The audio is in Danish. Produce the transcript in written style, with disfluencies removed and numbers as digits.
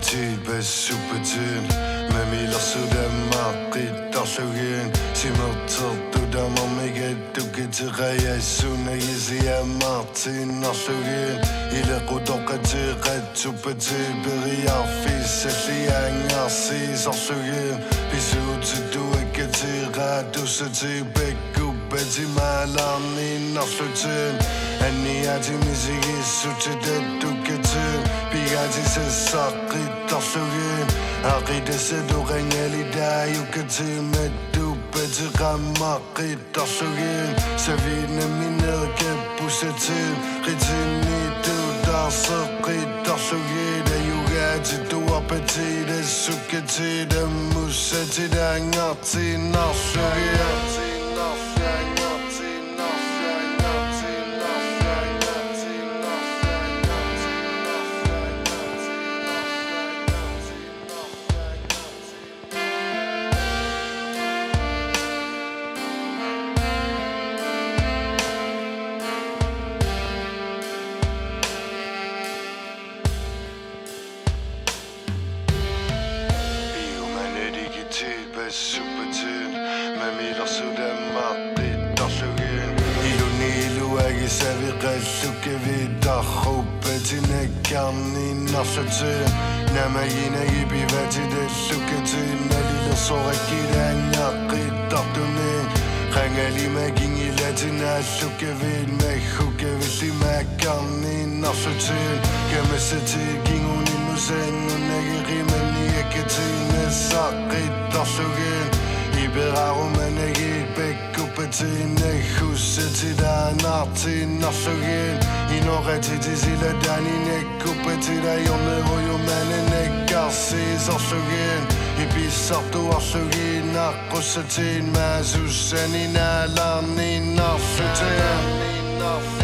Tibes supertid Med miler sudammer Riddersluggen Simultid du der må ikke dukke til reja Sunne Jesia Martin og sluggen Ile rudokke til retupetid Beria fis Elianger Sis og sluggen Bisu til du ikke til Raduse til Begge Betty Malan i Norsluggen Ania til musik til det dukke til Biga til sæsar Riddersluggen Aride se du ringer lige der Jukke til med du Betty rammer Riddersluggen Så vidne min nedkæbusse til Ritini du der så Riddersluggen Det juge til du appetite Sukke til det musse til det anger til Norsluggen Supertid Med miler sudammer Riddersluggen Ilu nilu ikke serveret Lukke vidder Råbe til nækkeren i Norsluggen Nærmere jina i biva til det Lukke til Nælile så rigtig Anja Ridderdunnen Ringe lige med ging i latina Lukke vid med hugge Vil lige mærkeren i Norsluggen Gemme sig til ging hun i musen Hun ikke rimen i ikke til Næsser Riddersluggen I beraro men ikke et begge betine Husse til der nar til Norsluggen I når til sila dan i nækkuppe til der Jonne og jo mannen ægger ses Norsluggen I bisar du Norsluggen Akkusse til en masse Hussen i næleren i Norsluggen